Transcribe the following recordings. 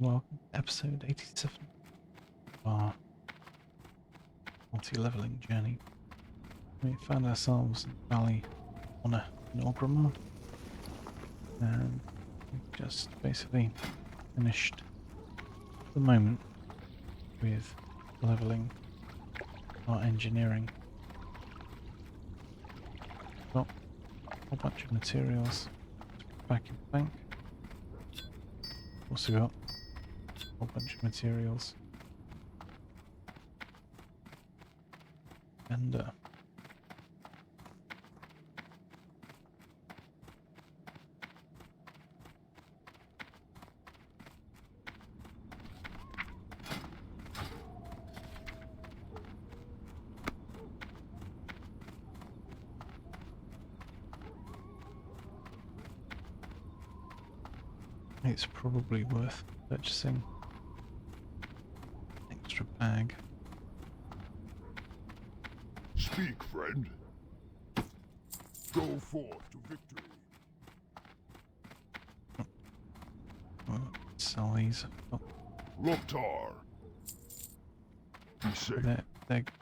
welcome to episode 87 of our multi-leveling journey. We found ourselves in the valley on an Orgrimmar, and we've just basically finished the moment with leveling our engineering. Got a whole bunch of materials back in the bank. Also got a whole bunch of materials and it's probably worth purchasing an extra bag. Speak, friend. Go forth to victory. We'll sell these. Oh, Loktar. Be safe.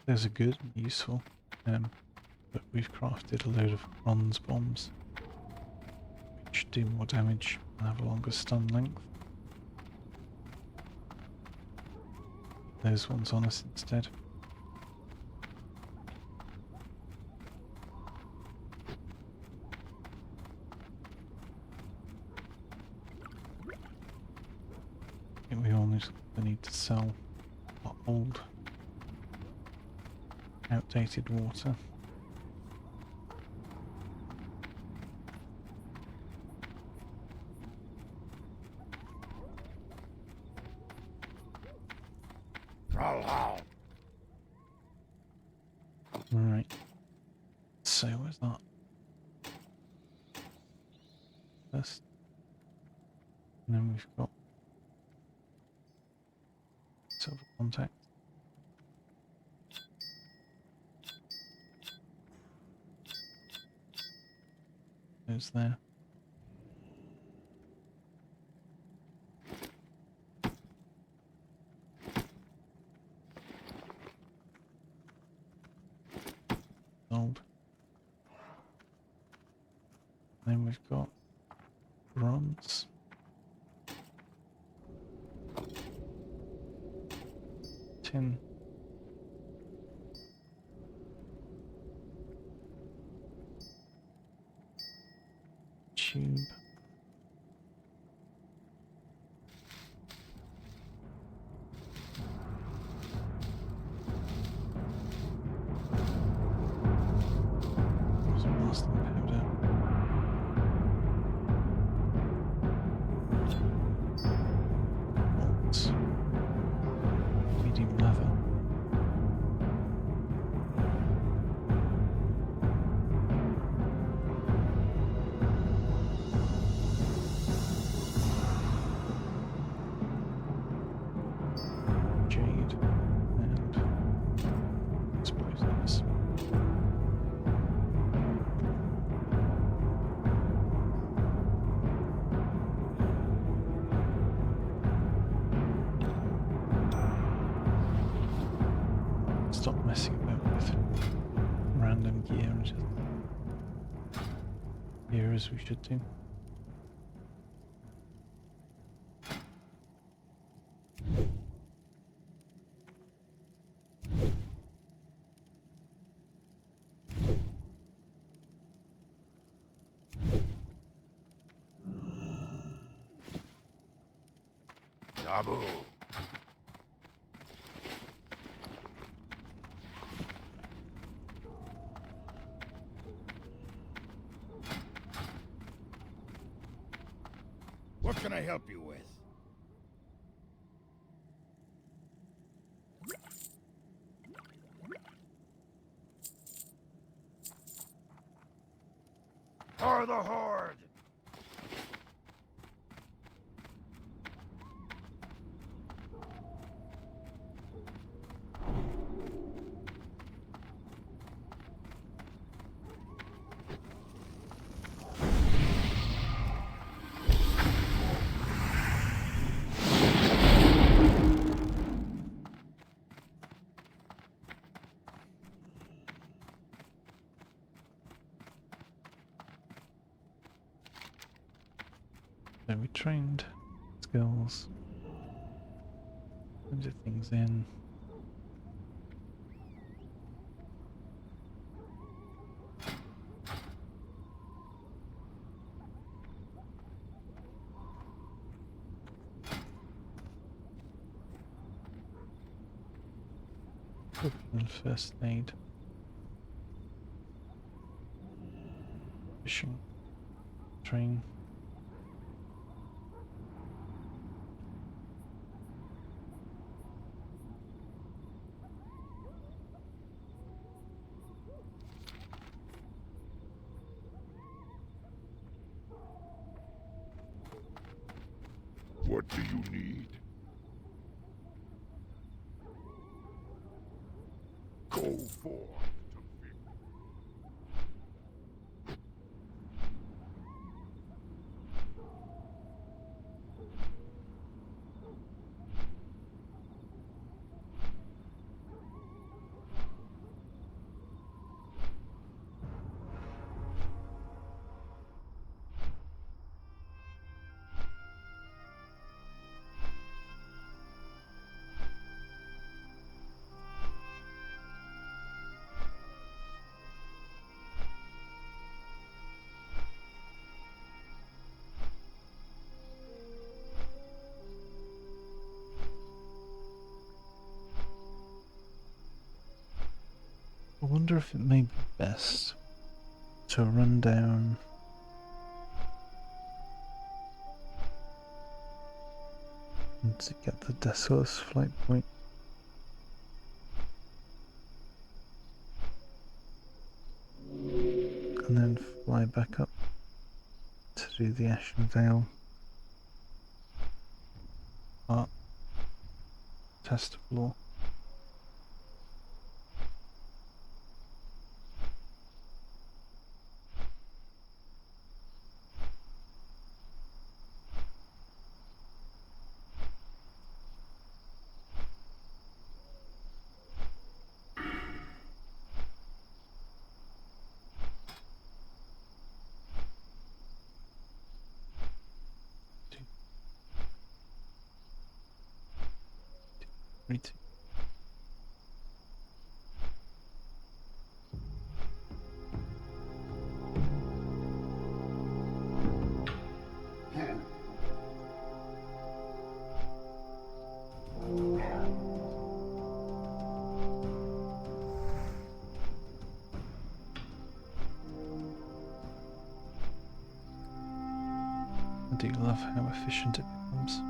those are good and useful, but we've crafted a load of bronze bombs which do more damage and have a longer stun length. Those ones on us instead. I think we all need to sell our old, outdated water. Right. So where's that? First. And then we've got silver contact. Goes there. Gold. Then we've got bronze. Tin. Tube. There's blasting powder. Bolts. Medium leather. Jade and explosives. Stop messing about with random gear and just gear as we should do. Nabu. What can I help you with? For the Horde! So we trained skills. Loads of things in. Cooking and first aid. Fishing. Train. What do you need? Go forth to victory. I wonder if it may be best to run down and to get the Decimus flight point. And then fly back up to do the Ashen Vale part. Test floor. Right. I do love how efficient it becomes.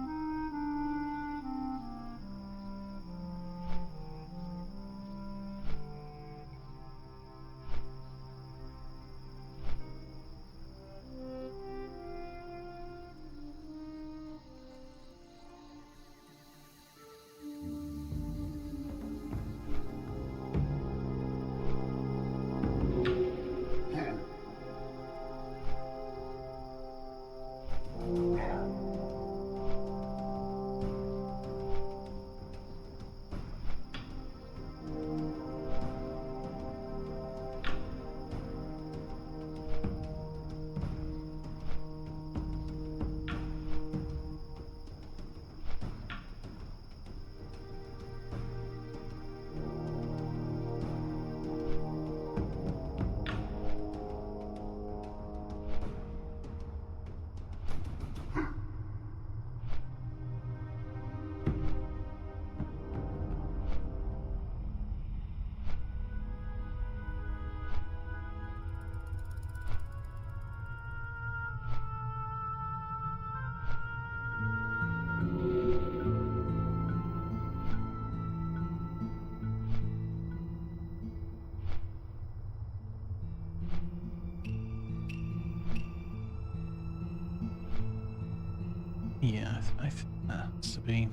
Yeah, I think that has to be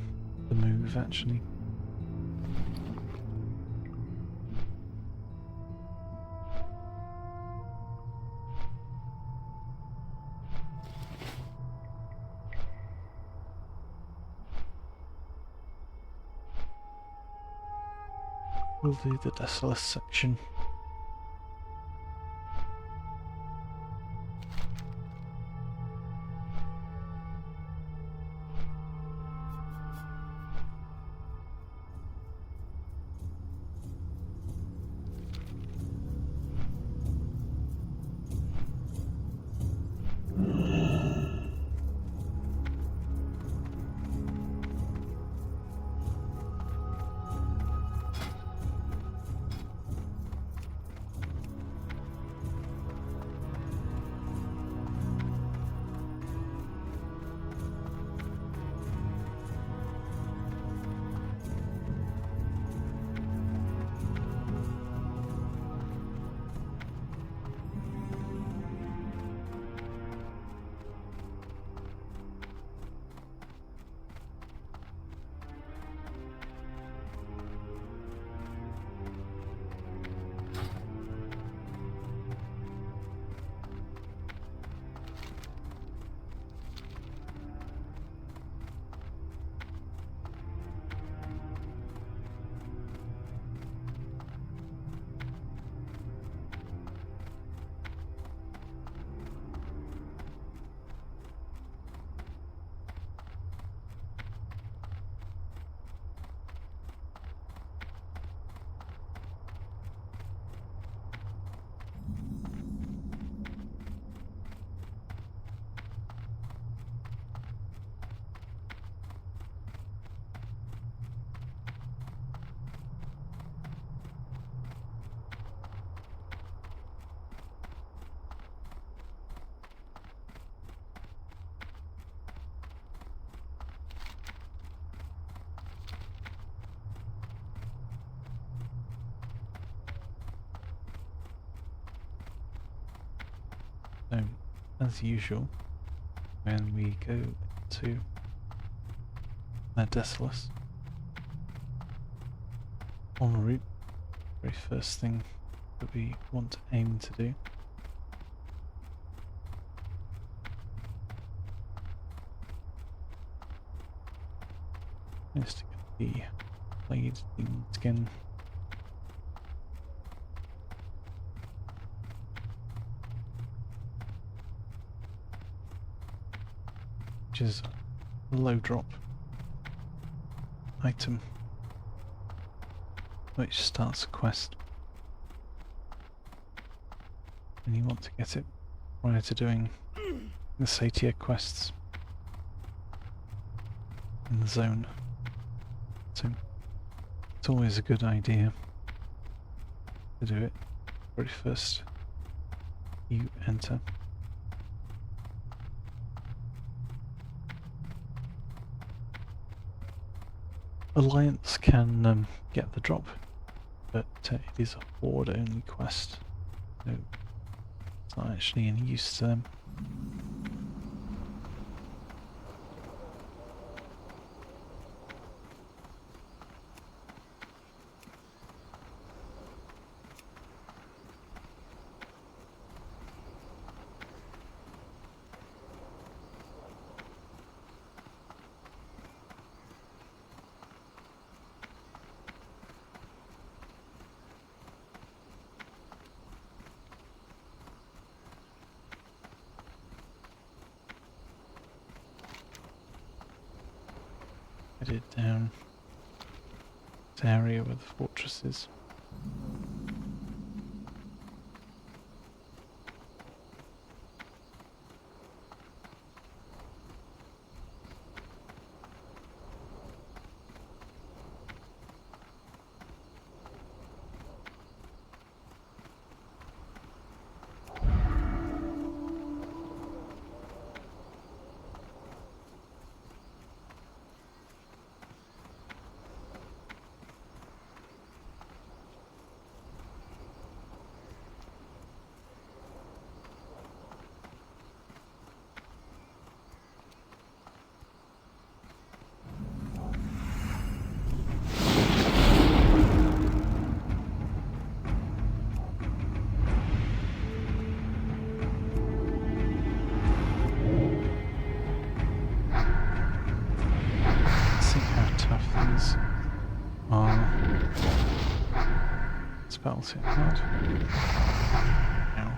the move actually. We'll do the Desolate section. as usual, when we go to Desolus en route, very first thing that we want to aim to do is to get the blade demon skin. Which is a low drop item which starts a quest, and you want to get it prior to doing the Satyr quests in the zone. So it's always a good idea to do it very first you enter. Alliance can get the drop, but it is a horde only quest, so it's not actually any use to them. Headed down this area where the fortress is. Spells hit hard. Ow.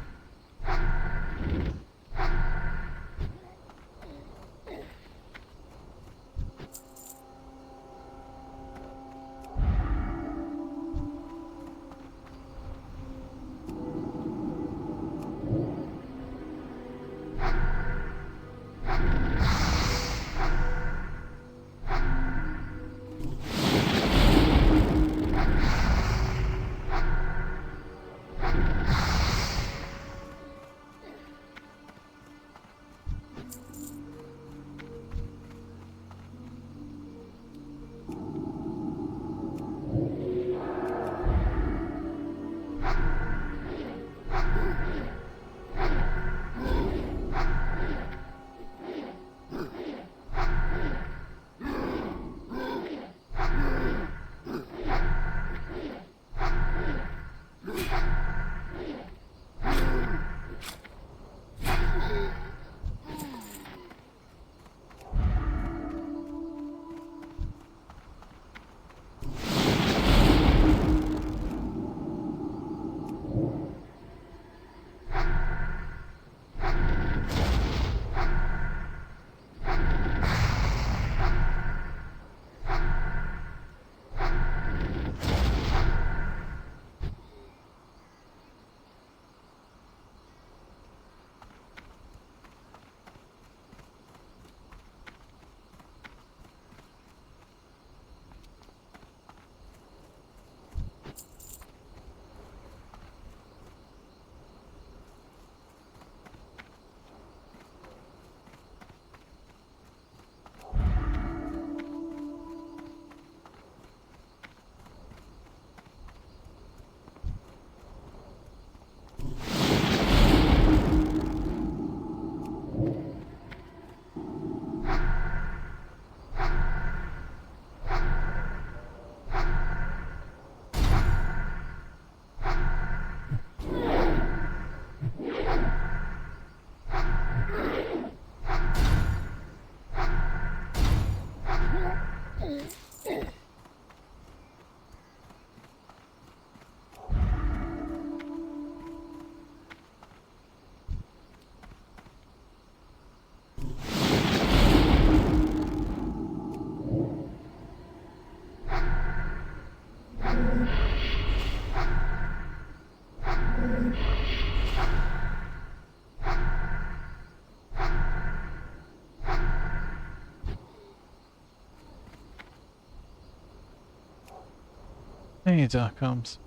Hey, Dark Arms.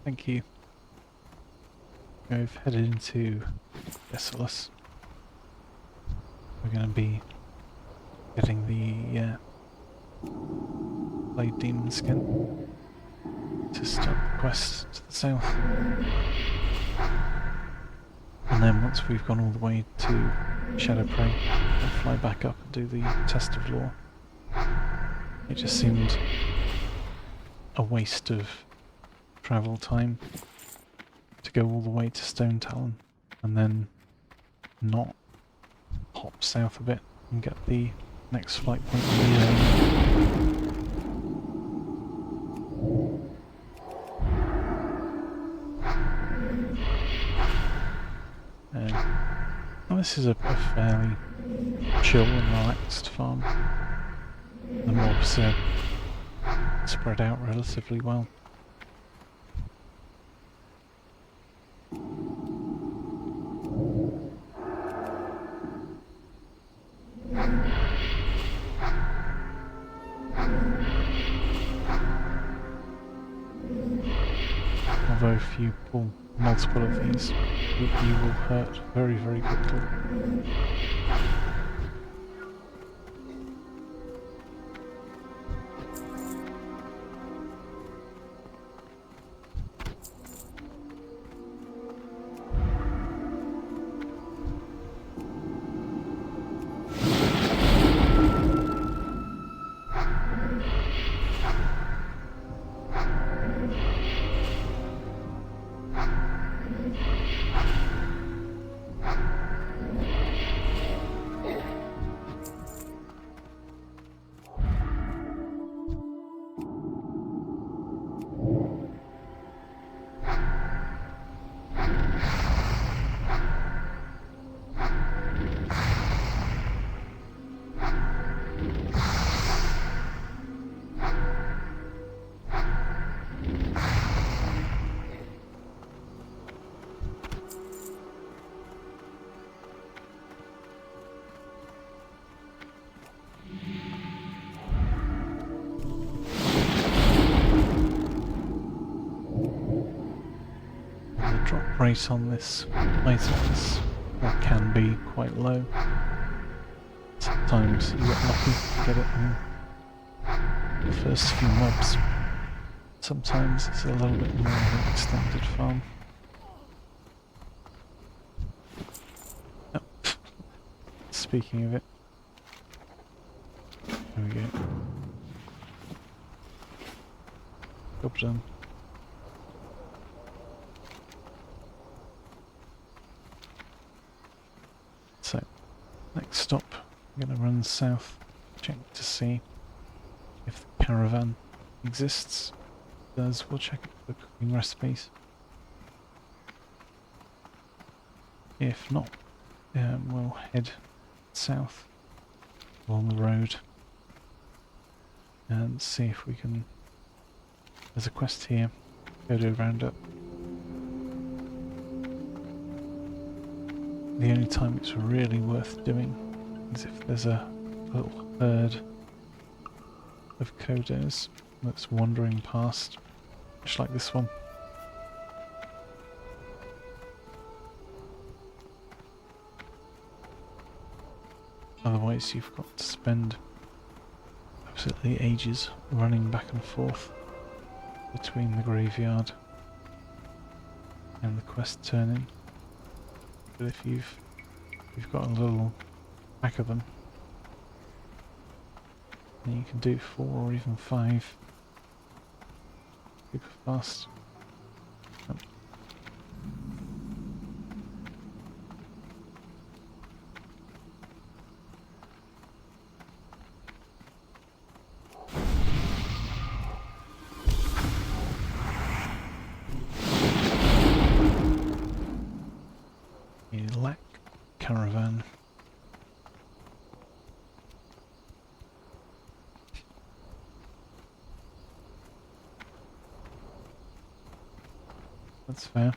Thank you. We've headed into Desolus. We're going to be getting the Blade Demon skin to start the quest to the south. And then once we've gone all the way to Shadow Prey, we'll fly back up and do the Test of Lore. It just seemed a waste of travel time to go all the way to Stone Talon and then not hop south a bit and get the next flight point in well, this is a fairly chill and relaxed farm. The mobs are spread out relatively well. Although if you pull multiple of these, you will hurt very, very quickly. Rate on this item is, or can be, quite low. Sometimes you get lucky to get it in the first few mobs. Sometimes it's a little bit more of an extended farm. Oh. Speaking of it, there we go. Job done. So, next stop, I'm going to run south, check to see if the caravan exists. If it does, we'll check it for cooking recipes. If not, we'll head south along the road and see if we can... There's a quest here, go do a roundup. The only time it's really worth doing is if there's a little herd of Kodos that's wandering past, just like this one. Otherwise you've got to spend absolutely ages running back and forth between the graveyard and the quest turning. But if you've got a little pack of them, then you can do 4 or even 5 super fast. Oh. Lack caravan. That's fair.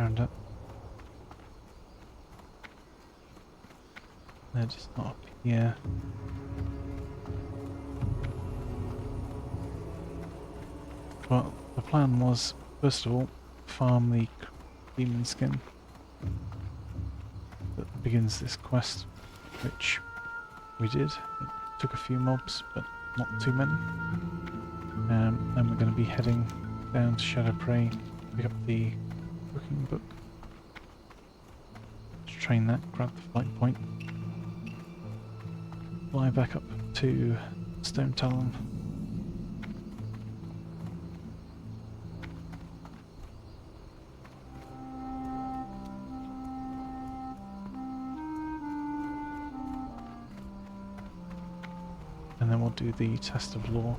round up. They're just not up here. Well, the plan was, first of all, farm the demon skin that begins this quest, which we did. It took a few mobs, but not too many. Then we're going to be heading down to Shadow Prey, pick up the cooking book, to train that, grab the flight point, fly back up to Stone Talon. And then we'll do the test of law.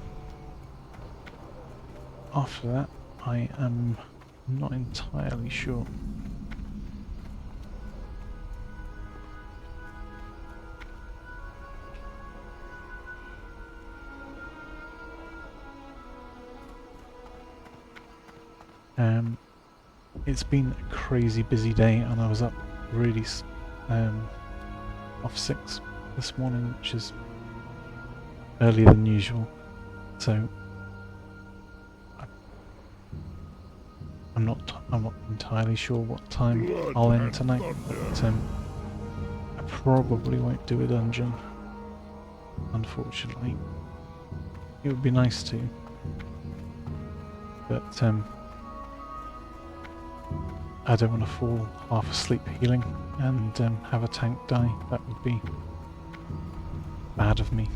After that, I am not entirely sure. It's been a crazy busy day, and I was up really off 6 this morning, which is earlier than usual. So I'm not entirely sure what time Blood I'll end and tonight, thunder. but I probably won't do a dungeon, unfortunately. It would be nice to, but I don't want to fall half asleep healing and have a tank die. That would be bad of me.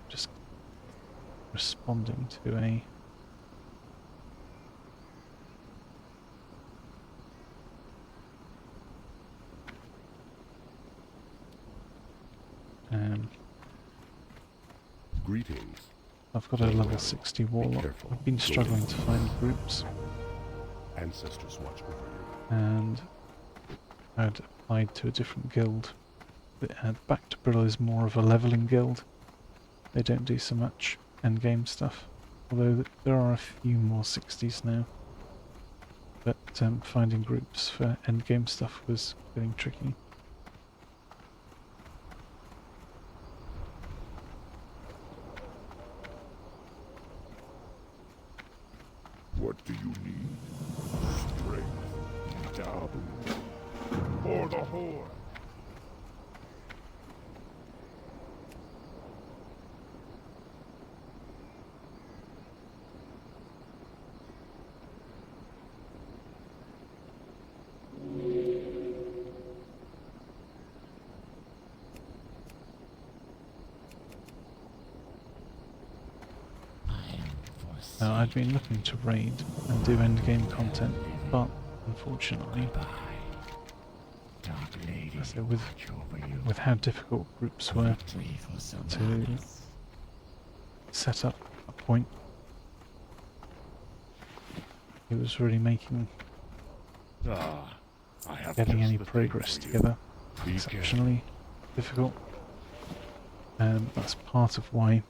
Just responding to a Greetings. I've got a level 60 warlock. careful. I've been struggling to find groups, Ancestors watch over you. and I'd applied to a different guild. Back to Brill is more of a leveling guild. They don't do so much endgame stuff, although there are a few more 60s now. But finding groups for endgame stuff was getting tricky. What do you need? Strength. Down. For the Horde. Now, I'd been looking to raid and do endgame content, but unfortunately, as with how difficult groups were to set up a point, it was really making getting any progress together exceptionally difficult. That's part of why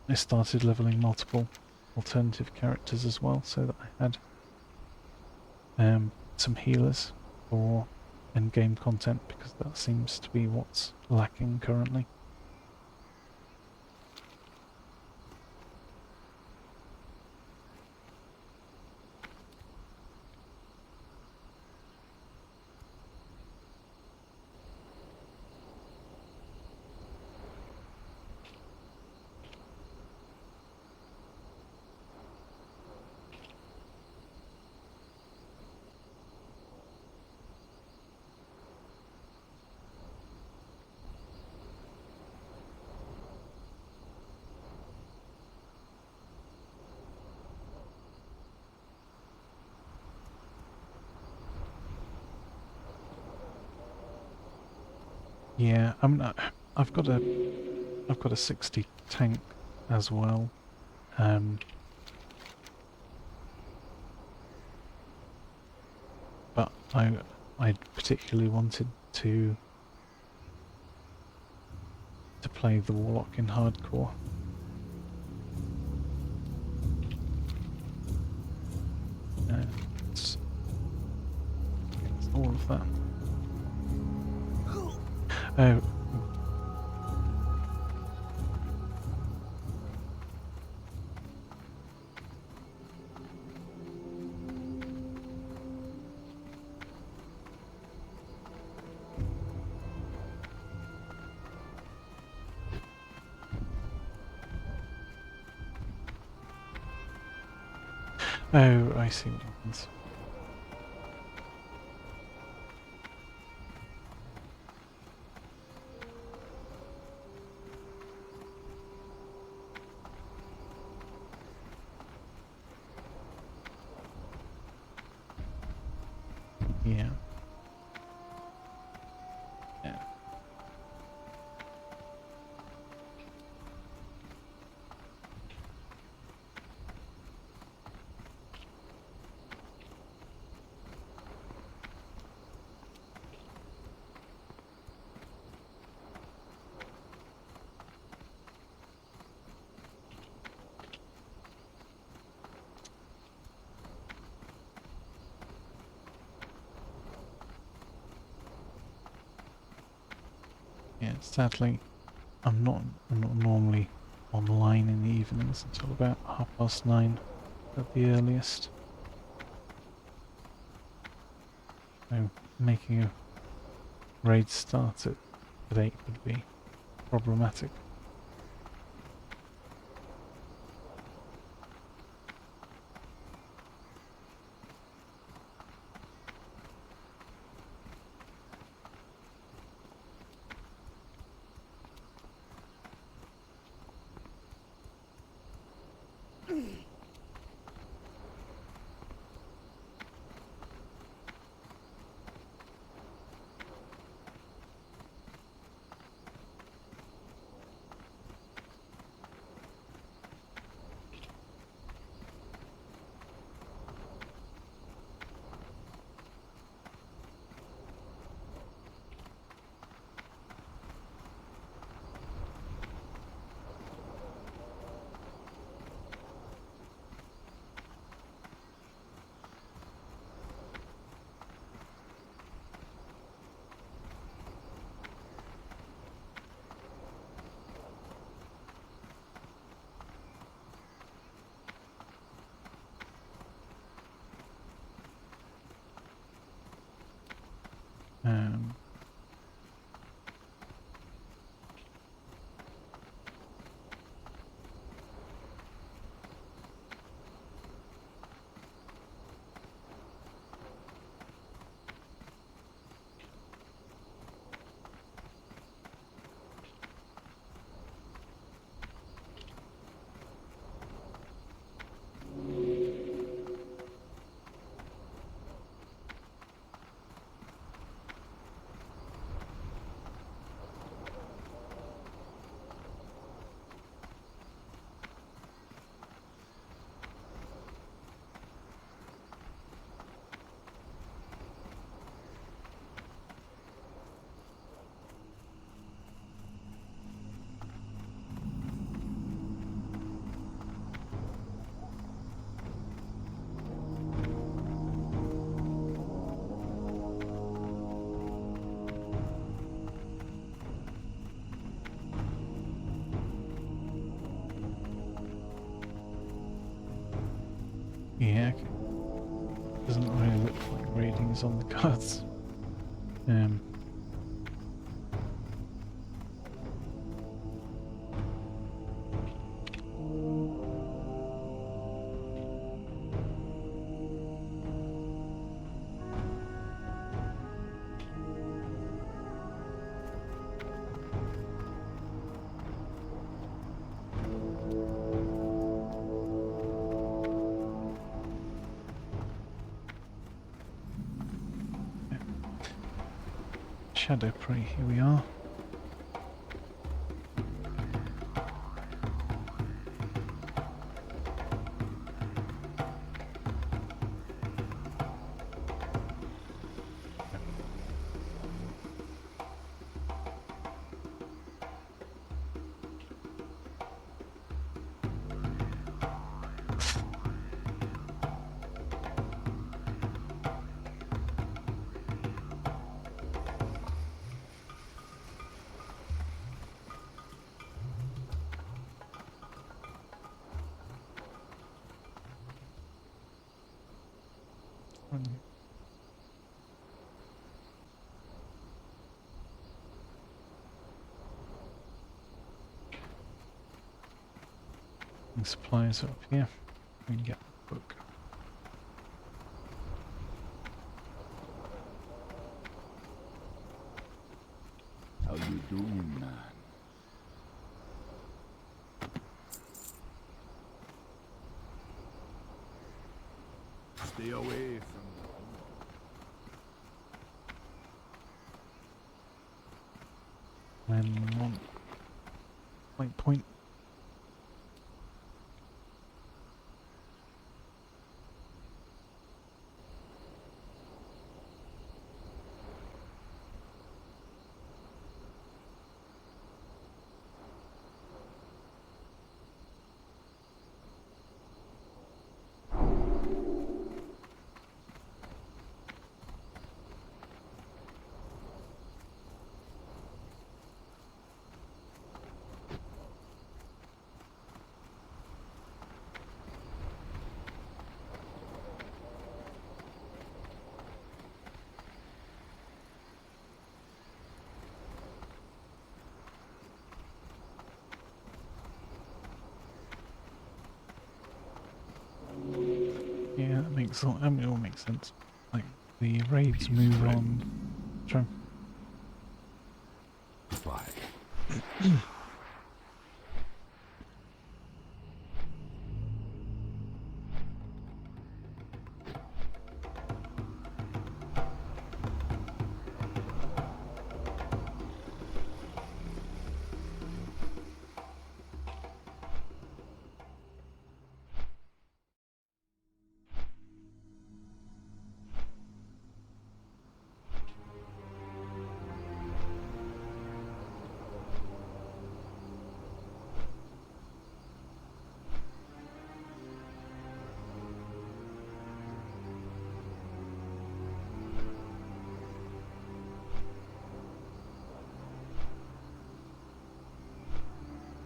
I started leveling multiple alternative characters as well, so that I had some healers for endgame content, because that seems to be what's lacking currently. Yeah, I mean, I've got a 60 tank as well. Um, but I particularly wanted to play the Warlock in hardcore. It's all of that. Oh, oh, I see what happens. Yeah. Yeah. Yeah, sadly, I'm not normally online in the evenings until about 9:30 at the earliest. So making a raid start at 8 would be problematic. Um, yeah, okay. Doesn't really look like raiding is on the cards. Um, Shadow Prey, here we are. And supplies are up here. We can get the book. How you doing, man? Stay away from And one point. Yeah, that makes all. I mean, it all makes sense. Like the raids move on. Try. Fly.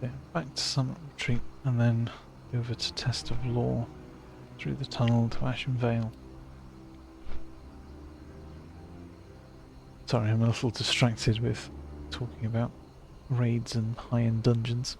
Yeah, back to Summit Retreat, and then over to Test of Law through the tunnel to Ashen Vale. Sorry, I'm a little distracted with talking about raids and high-end dungeons.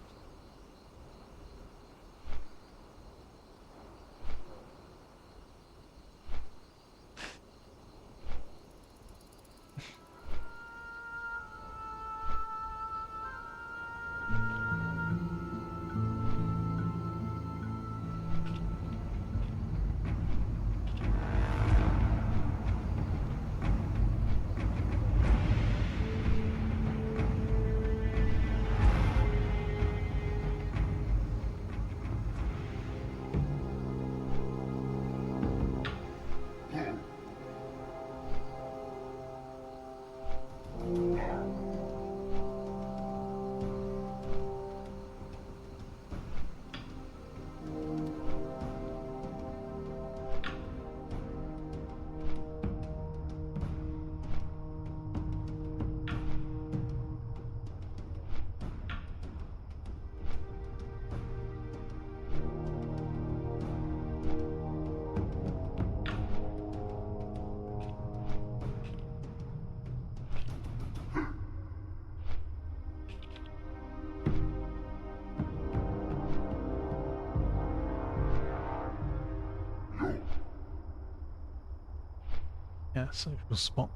Yeah, social spot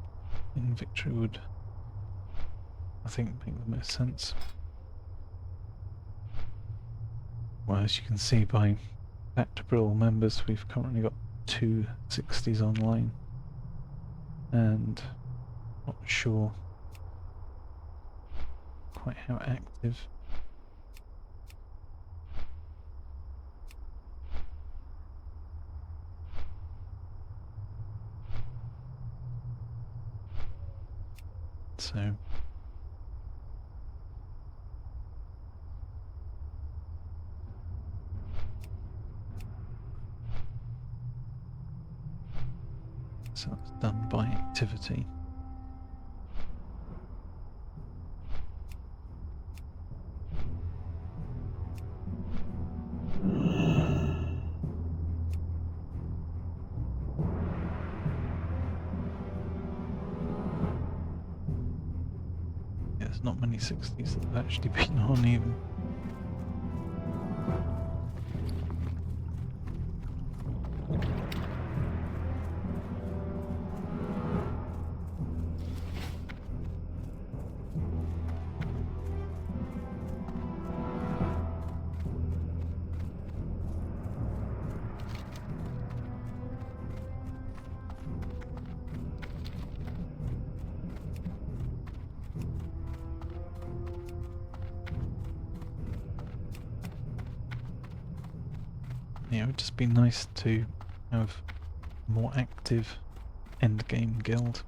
in Victory would, I think, make the most sense. Well, as you can see by Actibril members, we've currently got 2 60s online, and not sure quite how active. So it's done by activity. there's not many 60s that have actually been on even. Yeah, it would just be nice to have a more active endgame guild.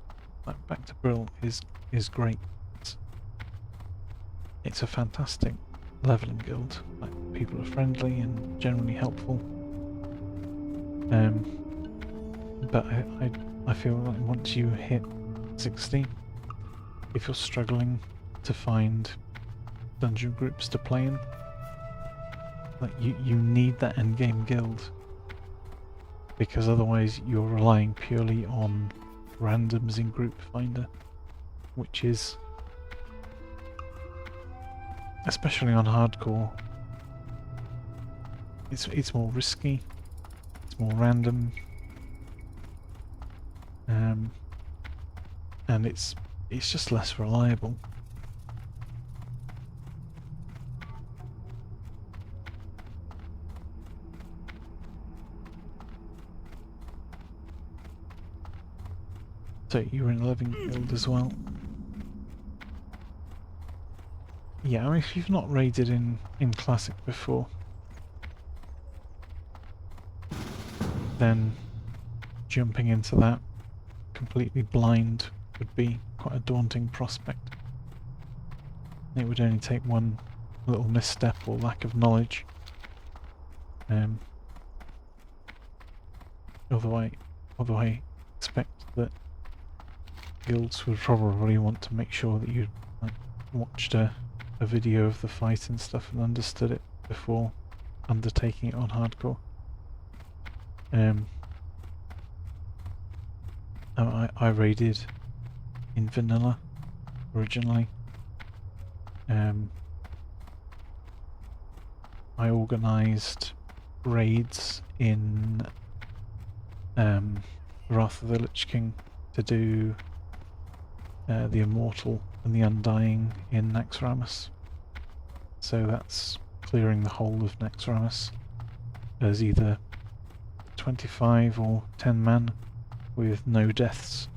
Like Back to Brill is great. It's a fantastic leveling guild. Like people are friendly and generally helpful. But I feel like once you hit 60, if you're struggling to find dungeon groups to play in, like you need that endgame guild, because otherwise you're relying purely on randoms in Group Finder, which is, especially on hardcore, it's more risky, it's more random, and it's just less reliable. So you're in a living guild as well. Yeah, I mean, if you've not raided in Classic before, then jumping into that completely blind would be quite a daunting prospect. It would only take one little misstep or lack of knowledge. Although I expect that guilds would probably want to make sure that you like, watched a video of the fight and stuff and understood it before undertaking it on hardcore. I raided in vanilla originally. I organised raids in Wrath of the Lich King to do the Immortal and the Undying in Naxxramas. So that's clearing the whole of Naxxramas as either 25 or 10 man with no deaths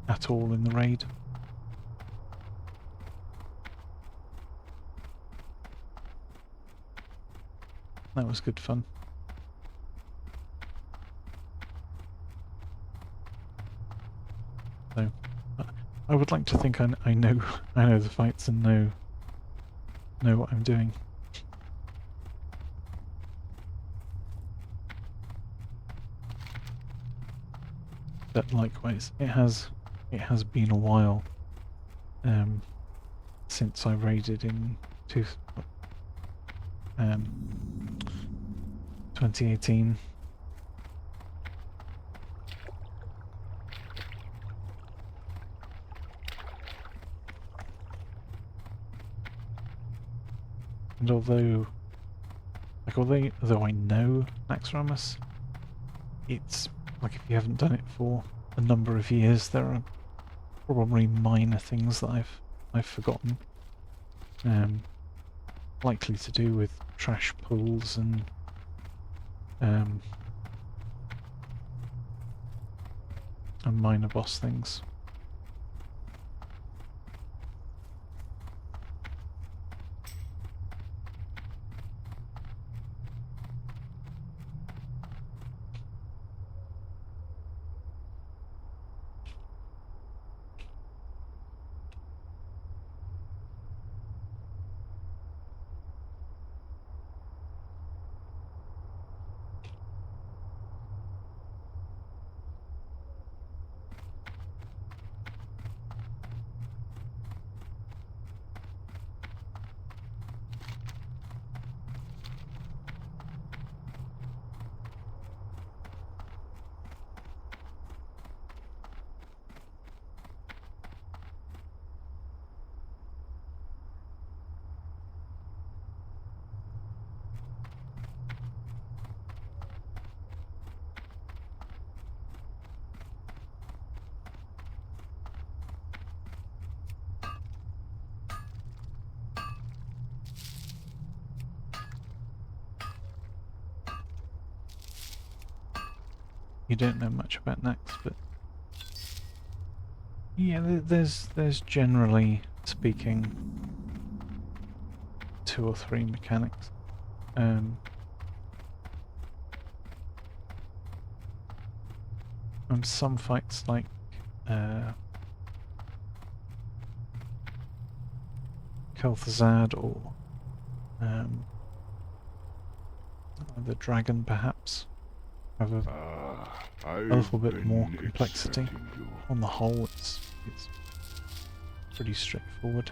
at all in the raid. That was good fun. So I would like to think I know the fights and know what I'm doing. But likewise, it has been a while since I raided in 2018. And although I know Naxxramas, it's like if you haven't done it for a number of years, there are probably minor things that I've forgotten. Likely to do with trash pulls and minor boss things. you don't know much about next, but yeah, there's generally speaking 2 or 3 mechanics. And some fights like Kel'Thuzad or the dragon perhaps have a little bit more complexity. On the whole, it's pretty straightforward.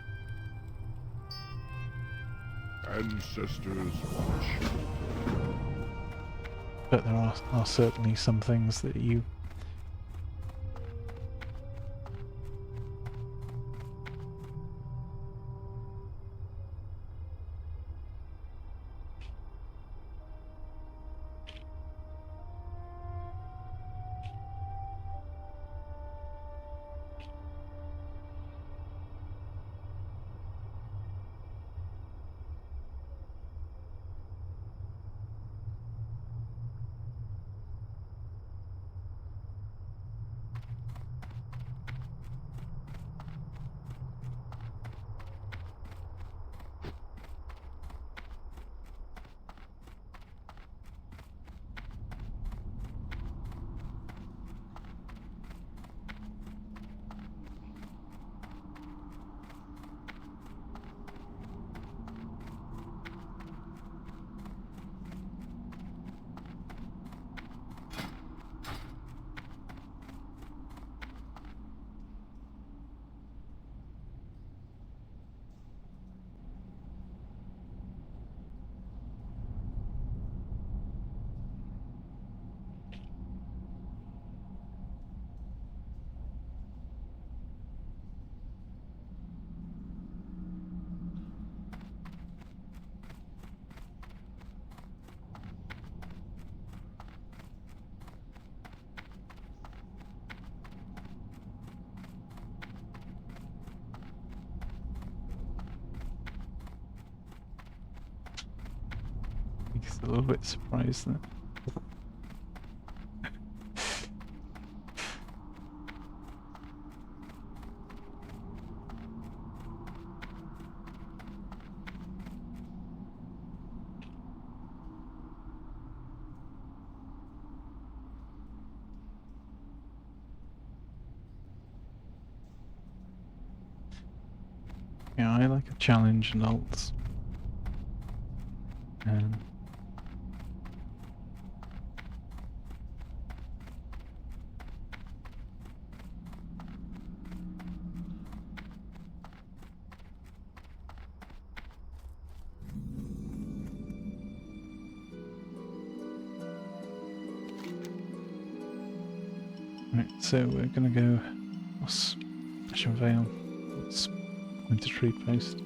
Ancestors watch. But there are certainly some things that you He's a little bit surprised there. Yeah, I like a challenge and ults. Right, so we're gonna go across Ashen Vale. Let's point a tree post.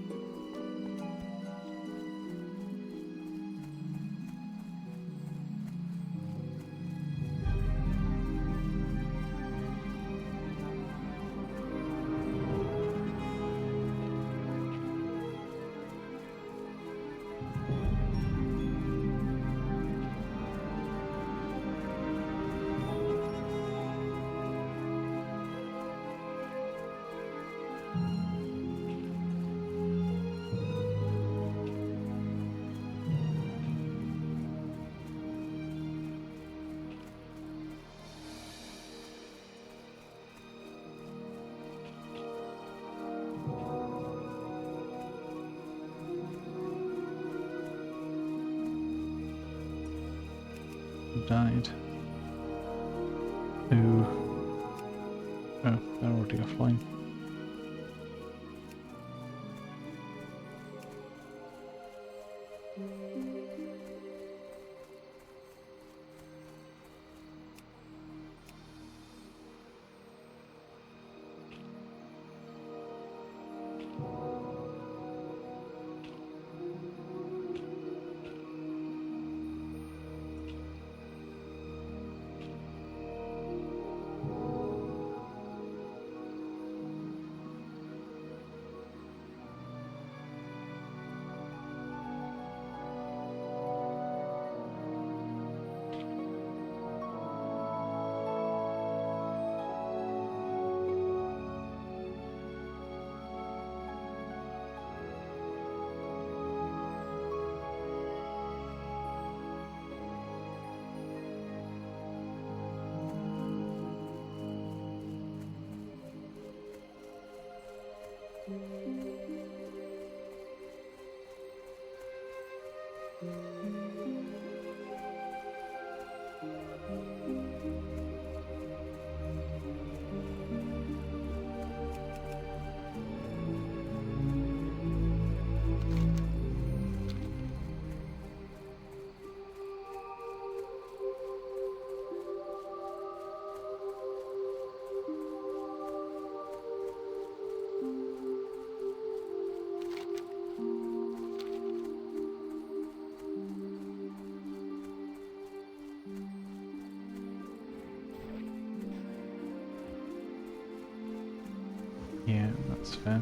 Who died? Who? Oh, they're already offline. Yeah, that's fair.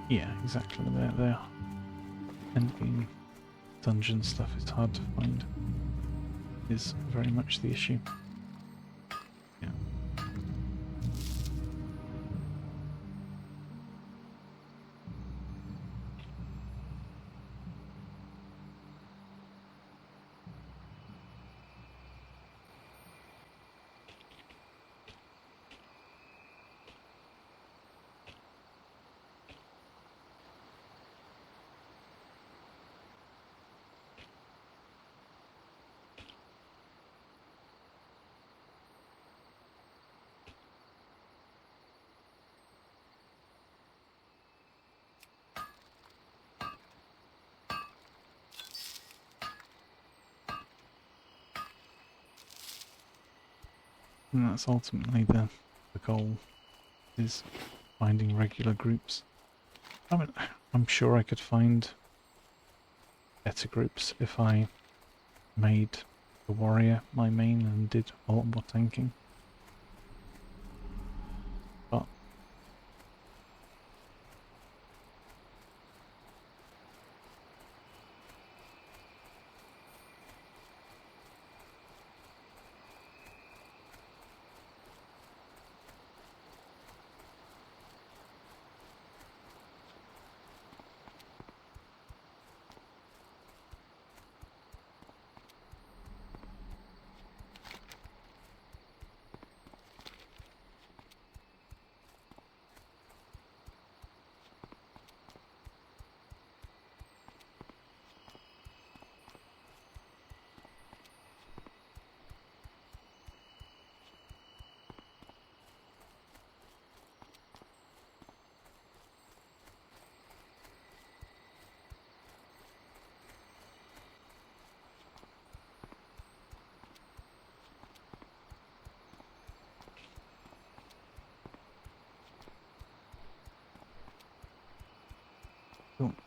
Yeah, exactly. There. Endgame dungeon stuff is hard to find. Is very much the issue. Yeah. And that's ultimately the goal, is finding regular groups. I mean, I'm sure I could find better groups if I made the warrior my main and did a lot more tanking. But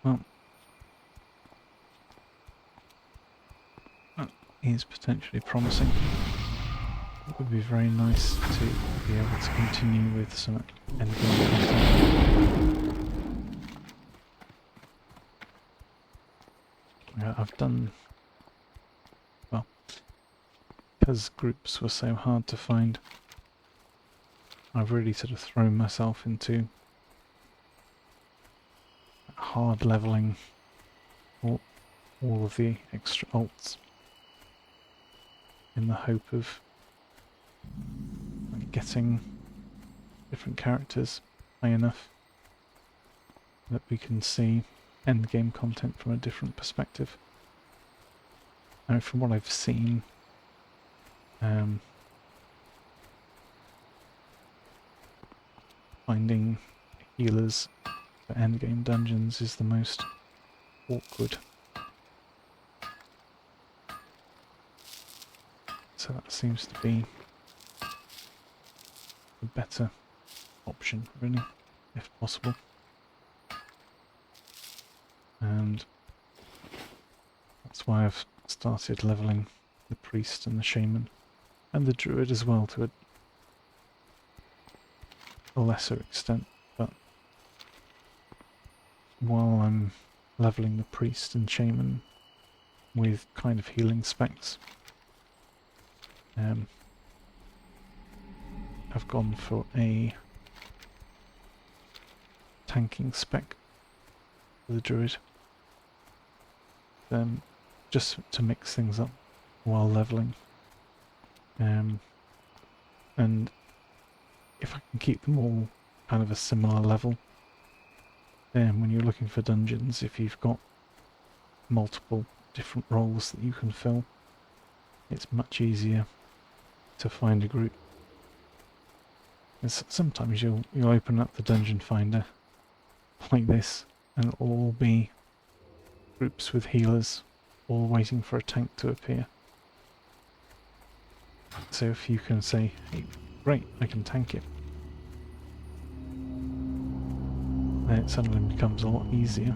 well, that is potentially promising. It would be very nice to be able to continue with some endgame content. I've done, well, because groups were so hard to find, I've really sort of thrown myself into hard leveling all of the extra alts in the hope of getting different characters high enough that we can see endgame content from a different perspective. And from what I've seen, finding healers for endgame dungeons is the most awkward. So that seems to be a better option, really, if possible. And that's why I've started leveling the priest and the shaman and the druid as well to a lesser extent. But while I'm leveling the priest and shaman with kind of healing specs, I've gone for a tanking spec for the druid, just to mix things up while leveling. And if I can keep them all kind of a similar level, then when you're looking for dungeons, if you've got multiple different roles that you can fill, it's much easier to find a group. And sometimes you'll open up the dungeon finder like this, and it'll all be groups with healers, all waiting for a tank to appear. So if you can say, hey, great, I can tank it, then it suddenly becomes a lot easier.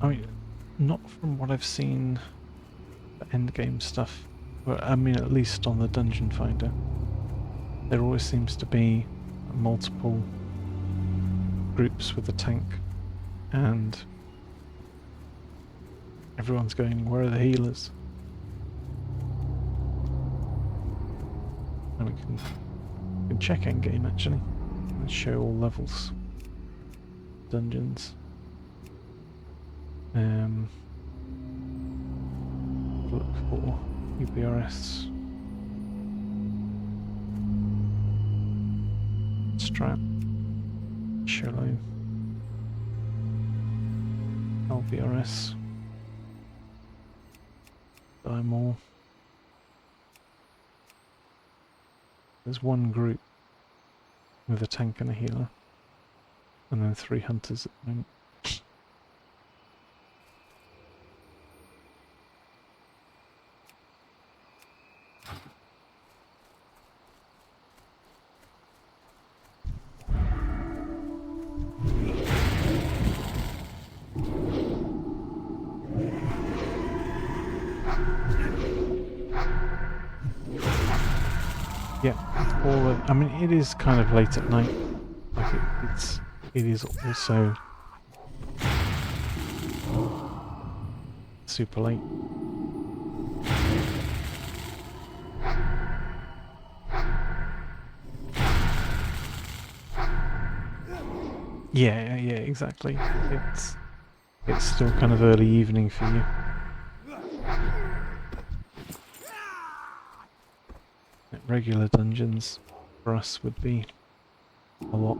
I mean, not from what I've seen for endgame stuff, but I mean at least on the Dungeon Finder. There always seems to be multiple groups with a tank, and everyone's going, where are the healers? And we can check endgame actually, and show all levels. Dungeons. Look for UBRS. Strat. Shallow. LBRS. Die more. There's one group with a tank and a healer, and then 3 hunters at the moment. Yeah, I mean, it is kind of late at night. Like it is also super late. Yeah, exactly. It's still kind of early evening for you. Regular dungeons for us would be a lot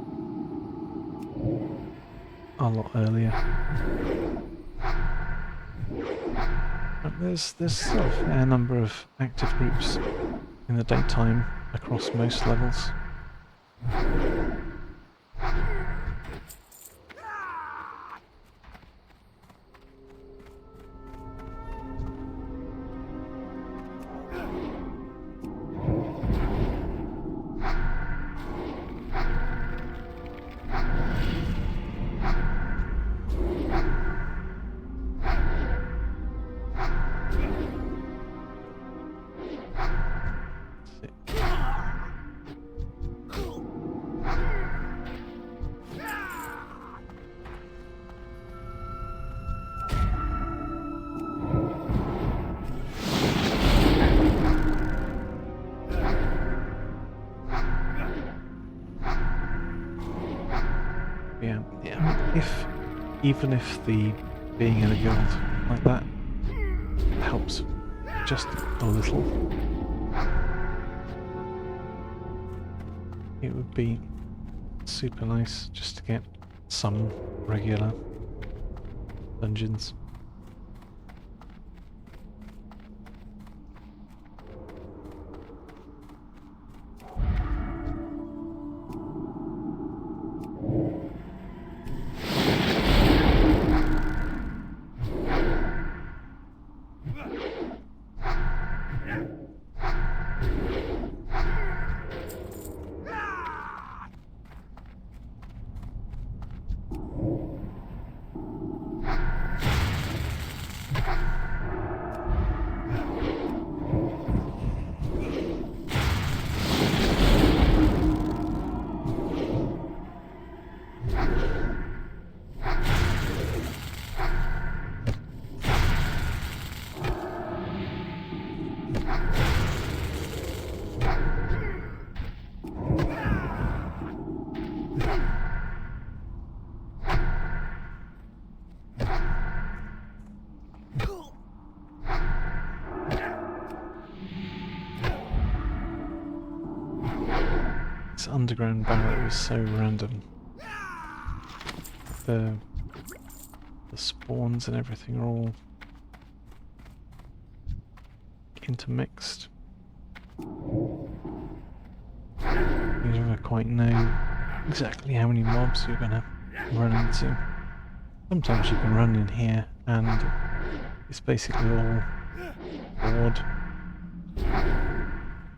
earlier. There's still a fair number of active groups in the daytime across most levels. Even if the being in a guild like that helps just a little, it would be super nice just to get some regular dungeons. This underground barret was so random. The spawns and everything are all intermixed. You never quite know exactly how many mobs you're gonna run into. Sometimes you can run in here and it's basically all board,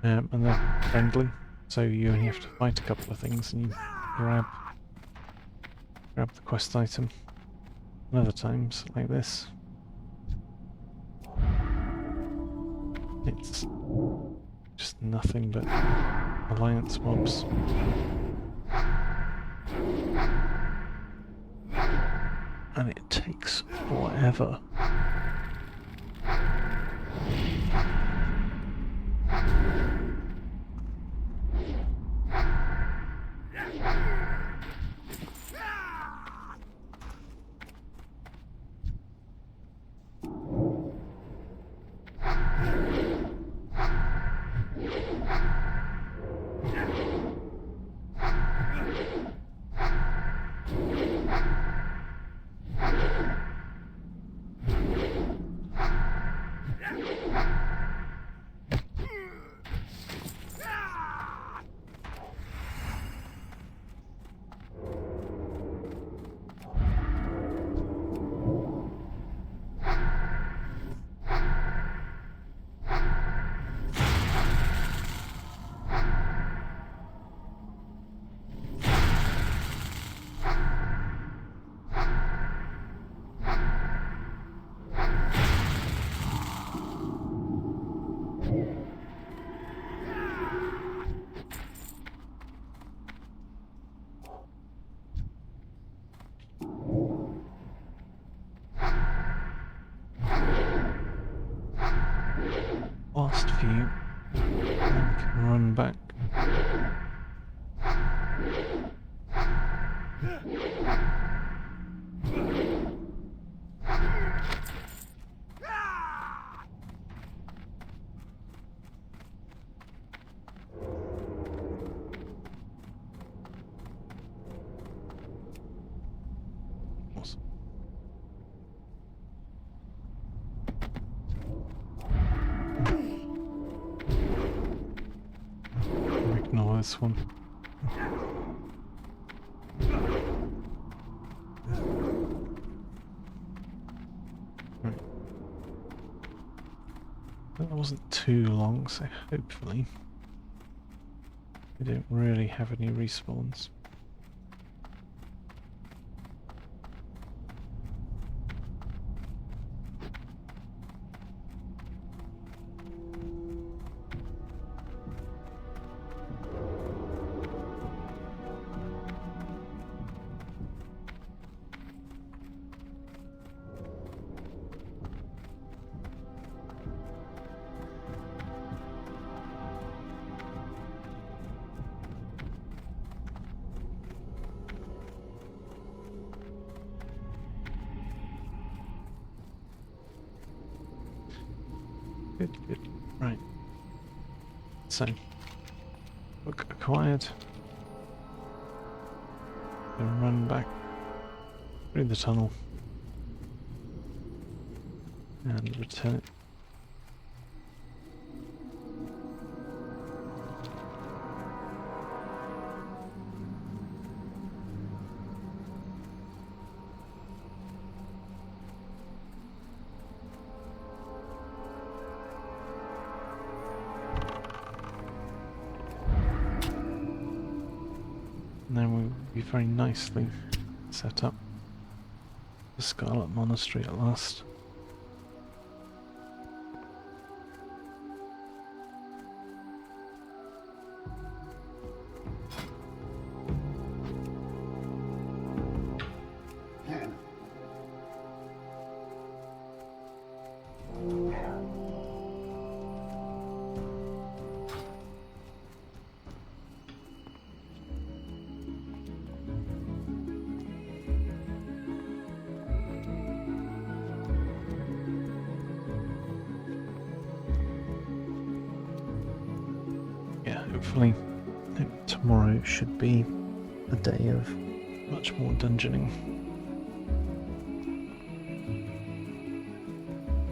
and they're friendly, so you only have to fight a couple of things and you grab the quest item. And other times, like this, it's just nothing but alliance mobs. And it takes forever. Last few, and we can run back. Awesome. Ignore this one. Right. That wasn't too long, so hopefully we don't really have any respawns. Good, good. Right. So, book acquired. Then run back through the tunnel and return it. And then we'll be very nicely set up the Scarlet Monastery at last. Hopefully tomorrow should be a day of much more dungeoning.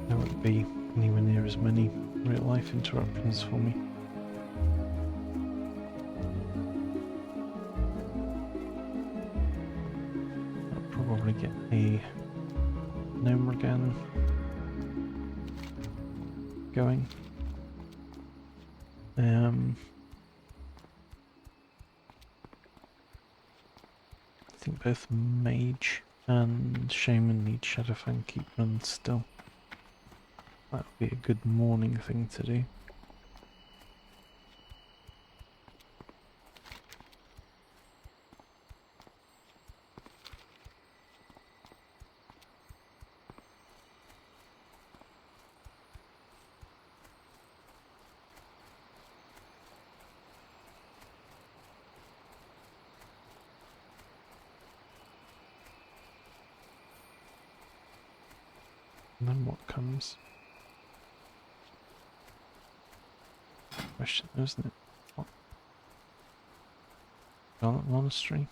There won't be anywhere near as many real life interruptions for me. I'll probably get a gnome again going. I think both Mage And Shaman needs Shadowfang Keepman still. That would be a good morning thing to do. And then what comes? Question, isn't it? What? Scarlet Monastery?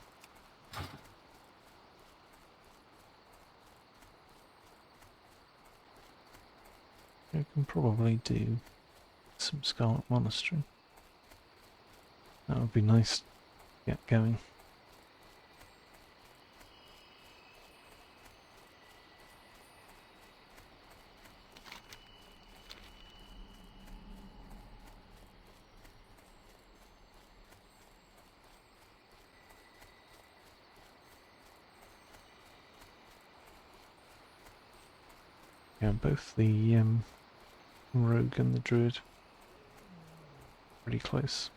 We can probably do some Scarlet Monastery. That would be nice to get going. Yeah, both the Rogue and the Druid pretty close.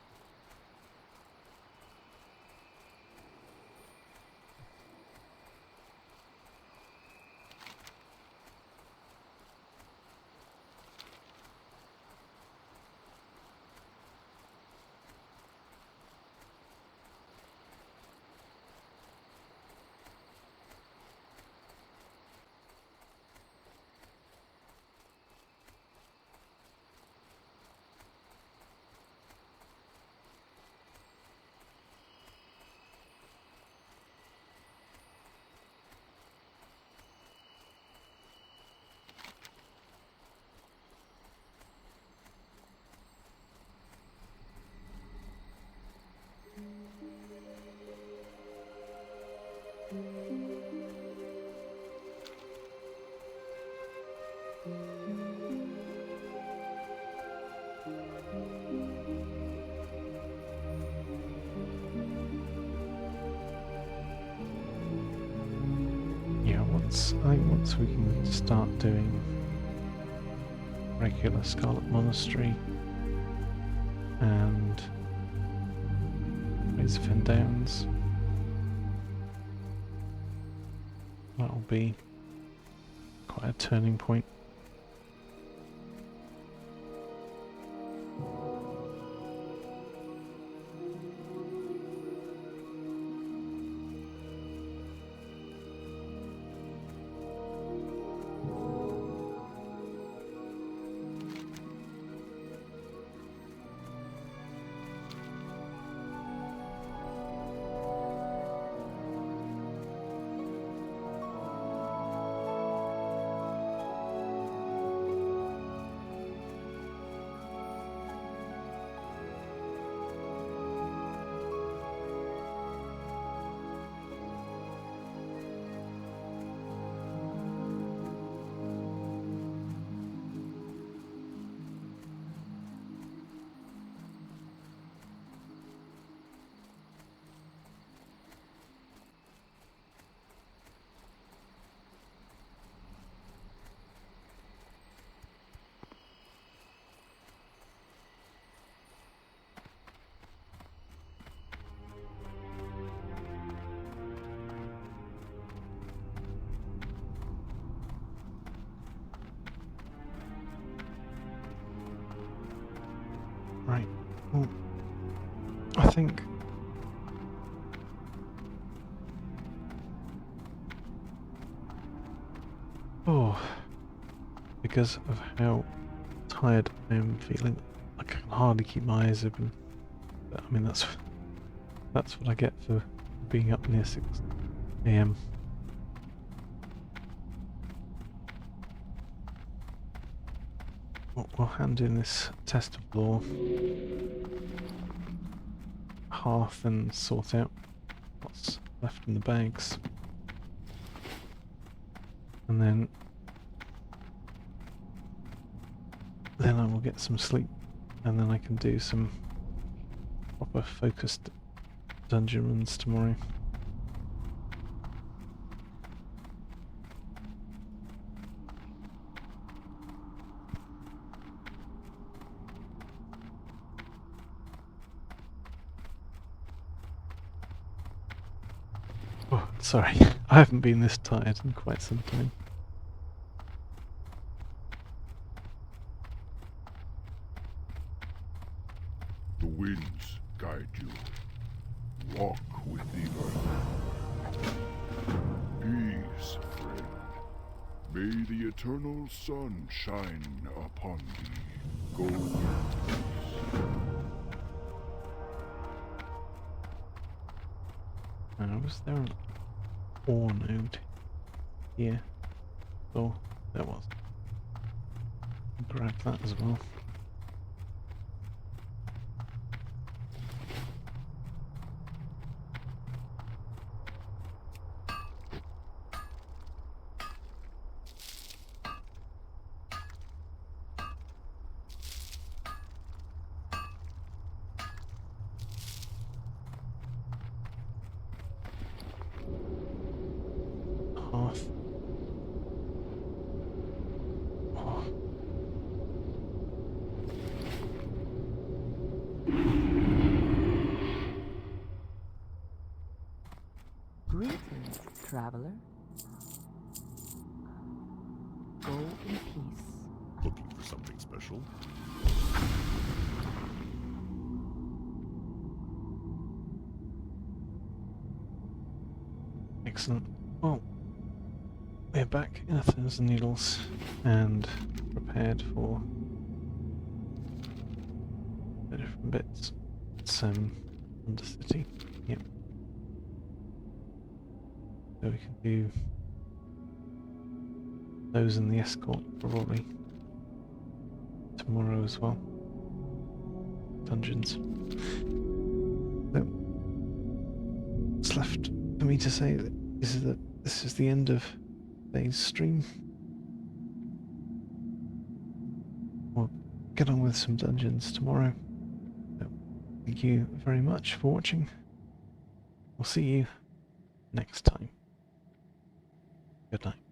Yeah, once we can start doing regular Scarlet Monastery and Razorfen Downs, that'll be quite a turning point. Right. Well, I think because of how tired I am feeling, I can hardly keep my eyes open. But, I mean, that's what I get for being up near 6 AM. We'll hand in this test of law, hearth, and sort out what's left in the bags, and then I will get some sleep, and then I can do some proper focused dungeon runs tomorrow. Sorry, I haven't been this tired in quite some time. The winds guide you. Walk with the earth. Peace, friend. May the eternal sun shine upon thee. Go in peace. Was there an ore node here? Oh, there was. Grab that as well. Hearth. Oh. Greetings, traveler. Go in peace. Looking for something special? Excellent. Well, we're back in Athens and Needles and prepared for the different bits. It's Undercity. Yep. So we can do those in the escort probably tomorrow as well. Dungeons. So, what's left for me to say is that this is the end of today's stream. We'll get on with some dungeons tomorrow. So, thank you very much for watching. We'll see you next time. Good night.